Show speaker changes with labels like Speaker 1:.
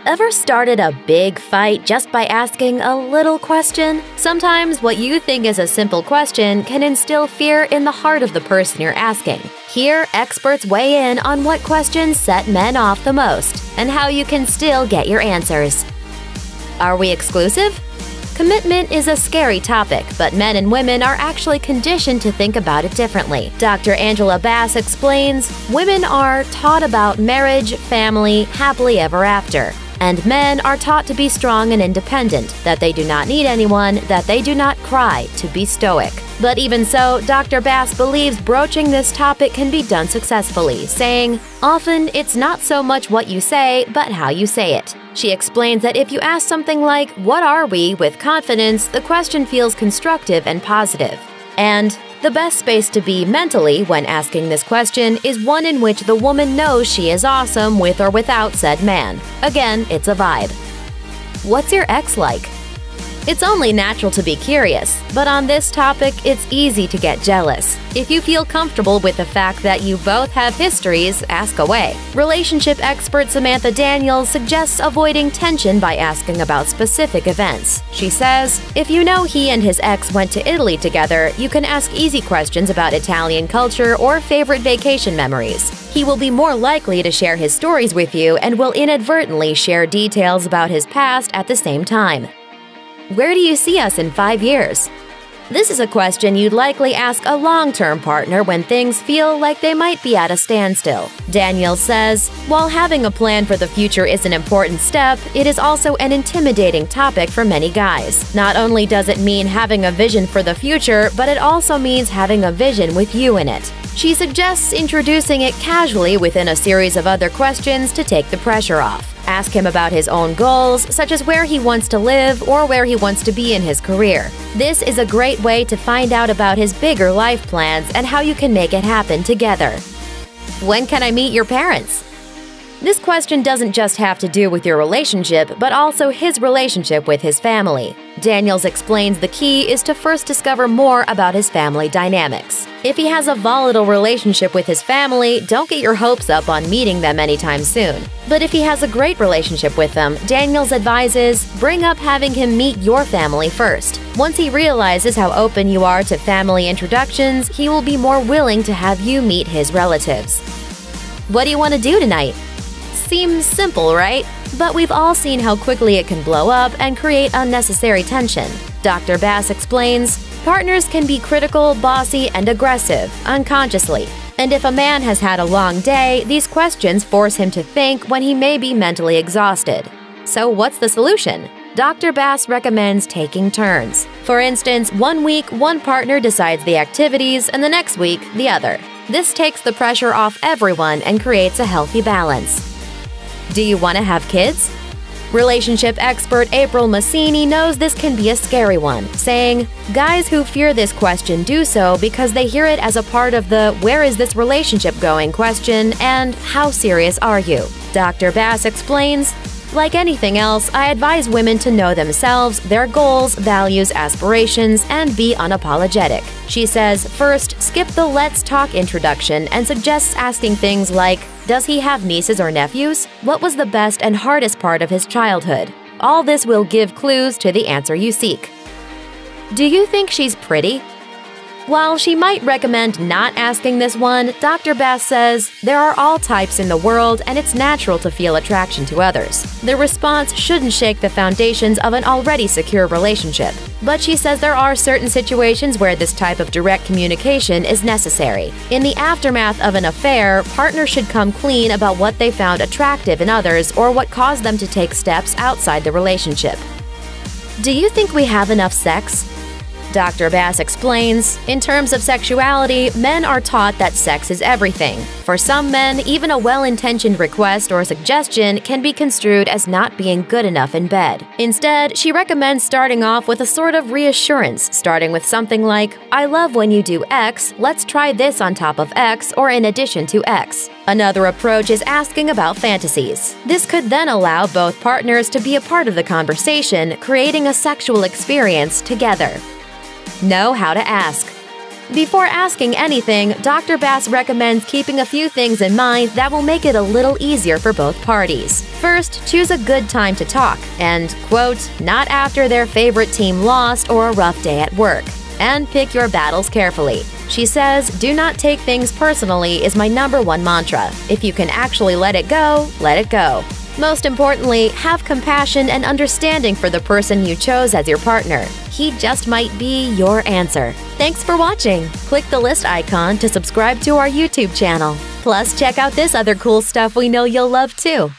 Speaker 1: Ever started a big fight just by asking a little question? Sometimes what you think is a simple question can instill fear in the heart of the person you're asking. Here, experts weigh in on what questions set men off the most and how you can still get your answers. Are we exclusive? Commitment is a scary topic, but men and women are actually conditioned to think about it differently. Dr. Angela Bass explains, women are taught about marriage, family, happily ever after. And men are taught to be strong and independent, that they do not need anyone, that they do not cry, to be stoic. But even so, Dr. Bass believes broaching this topic can be done successfully, saying, often it's not so much what you say, but how you say it. She explains that if you ask something like, "What are we?" with confidence, the question feels constructive and positive. And the best space to be mentally when asking this question is one in which the woman knows she is awesome with or without said man. Again, it's a vibe. What's your ex like? It's only natural to be curious, but on this topic, it's easy to get jealous. If you feel comfortable with the fact that you both have histories, ask away. Relationship expert Samantha Daniels suggests avoiding tension by asking about specific events. She says, if you know he and his ex went to Italy together, you can ask easy questions about Italian culture or favorite vacation memories. He will be more likely to share his stories with you and will inadvertently share details about his past at the same time. Where do you see us in 5 years? This is a question you'd likely ask a long-term partner when things feel like they might be at a standstill. Daniel says, while having a plan for the future is an important step, it is also an intimidating topic for many guys. Not only does it mean having a vision for the future, but it also means having a vision with you in it. She suggests introducing it casually within a series of other questions to take the pressure off. Ask him about his own goals, such as where he wants to live or where he wants to be in his career. This is a great way to find out about his bigger life plans and how you can make it happen together. When can I meet your parents? This question doesn't just have to do with your relationship, but also his relationship with his family. Daniels explains the key is to first discover more about his family dynamics. If he has a volatile relationship with his family, don't get your hopes up on meeting them anytime soon. But if he has a great relationship with them, Daniels advises, bring up having him meet your family first. Once he realizes how open you are to family introductions, he will be more willing to have you meet his relatives. What do you want to do tonight? Seems simple, right? But we've all seen how quickly it can blow up and create unnecessary tension. Dr. Bass explains, partners can be critical, bossy, and aggressive, unconsciously. And if a man has had a long day, these questions force him to think when he may be mentally exhausted. So what's the solution? Dr. Bass recommends taking turns. For instance, one week, one partner decides the activities, and the next week, the other. This takes the pressure off everyone and creates a healthy balance. Do you want to have kids? Relationship expert April Massini knows this can be a scary one, saying, guys who fear this question do so because they hear it as a part of the "where is this relationship going?" question and "how serious are you?" Dr. Bass explains, like anything else, I advise women to know themselves, their goals, values, aspirations, and be unapologetic. She says, first, skip the let's talk introduction and suggests asking things like, does he have nieces or nephews? What was the best and hardest part of his childhood? All this will give clues to the answer you seek. Do you think she's pretty? While she might recommend not asking this one, Dr. Bass says, there are all types in the world and it's natural to feel attraction to others. The response shouldn't shake the foundations of an already secure relationship. But she says there are certain situations where this type of direct communication is necessary. In the aftermath of an affair, partners should come clean about what they found attractive in others or what caused them to take steps outside the relationship. Do you think we have enough sex? Dr. Bass explains, in terms of sexuality, men are taught that sex is everything. For some men, even a well-intentioned request or suggestion can be construed as not being good enough in bed. Instead, she recommends starting off with a sort of reassurance, starting with something like, I love when you do X, let's try this on top of X or in addition to X. Another approach is asking about fantasies. This could then allow both partners to be a part of the conversation, creating a sexual experience together. Know how to ask. Before asking anything, Dr. Bass recommends keeping a few things in mind that will make it a little easier for both parties. First, choose a good time to talk, and, quote, not after their favorite team lost or a rough day at work. And pick your battles carefully. She says, do not take things personally is my #1 mantra. If you can actually let it go, let it go. Most importantly, have compassion and understanding for the person you chose as your partner. He just might be your answer. Thanks for watching. Click the list icon to subscribe to our YouTube channel. Plus, check out this other cool stuff we know you'll love too.